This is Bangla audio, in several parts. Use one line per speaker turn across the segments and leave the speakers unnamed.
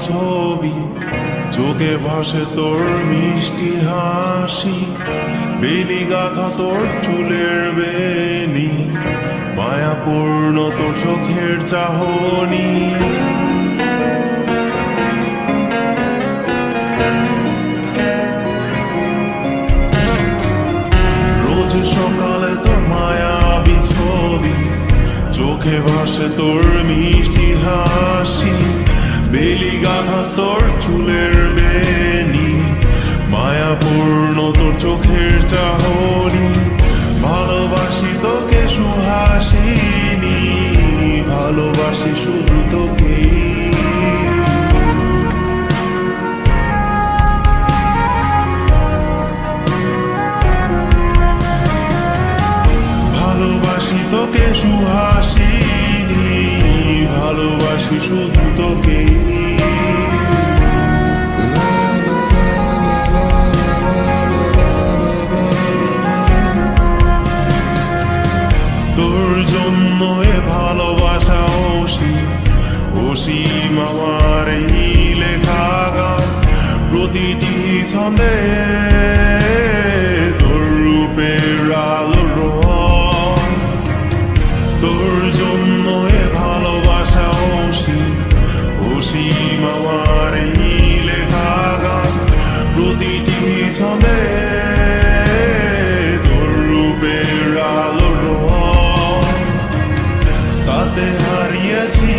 ছবি, চোখে ভাসে তোর মিষ্টি হাসি, বেলি গাঁথা তোর চুলের বেনি, মায়াপূর্ণ তোর চোখের চাহনি। রোজ সকালে তোর মায়াবী ছবি, চোখে ভাসে তোর মিষ্টি হাসি, বেলি গাঁথা তোর চুলের বেনি, মায়াপূর্ণ তোর চোখের চাহনি। ভালোবাসি তোকে সুহাসিনী, ভালোবাসি শুধু তোকে। ভালোবাসি তোকে সুহাসিনী, ভালোবাসি শুধু তোকে। তোর জন্য এ ভালোবাসা অসীম, অসীম আমার এই লেখা গান, প্রতিটি ছন্দে তোর রূপের আলো রং। তোর জন্য এ ভালোবাসা অসীম, অসীম আমার এই লেখা গান, প্রতিটি ছন্দে তোর রূপের আলো রং। তাতে হারিয়েছি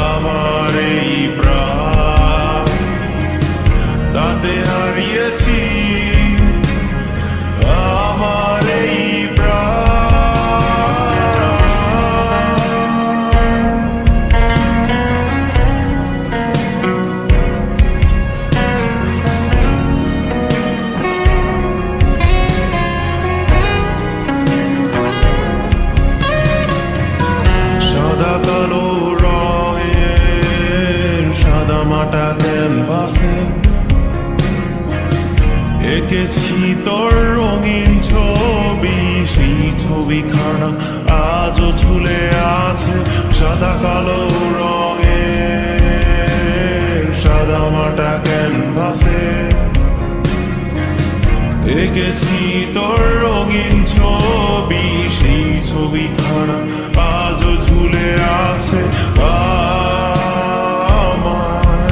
আমার এই প্রাণ, তাতে হারিয়েছি আমার এই প্রাণ। সাদা কালো রঙের সাদা মাটা ক্যানভাসে এঁকেছি তোর রঙিন ছবি, সেই ছবিখানা আজও ঝুলে আছে। সাদা কালো রঙের সাদা মাটা ক্যানভাসে এঁকেছি তোর রঙিন ছবি, সেই ছবিখানা আজও ঝুলে আছে আমার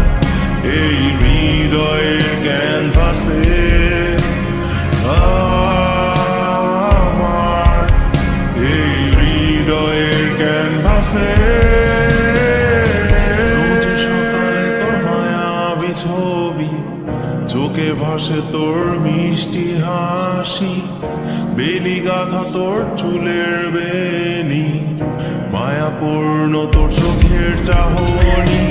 এই হৃদয়ের ক্যানভাসে। আমার এই হৃদয়ের ক্যানভাসে। রোজ সকালে তোর মায়াবী ছবি, চোখে ভাসে তোর মিষ্টি হাসি, বেলি গাঁথা তোর চুলের বেনি, মায়াপূর্ণ তোর চোখের চাহনি।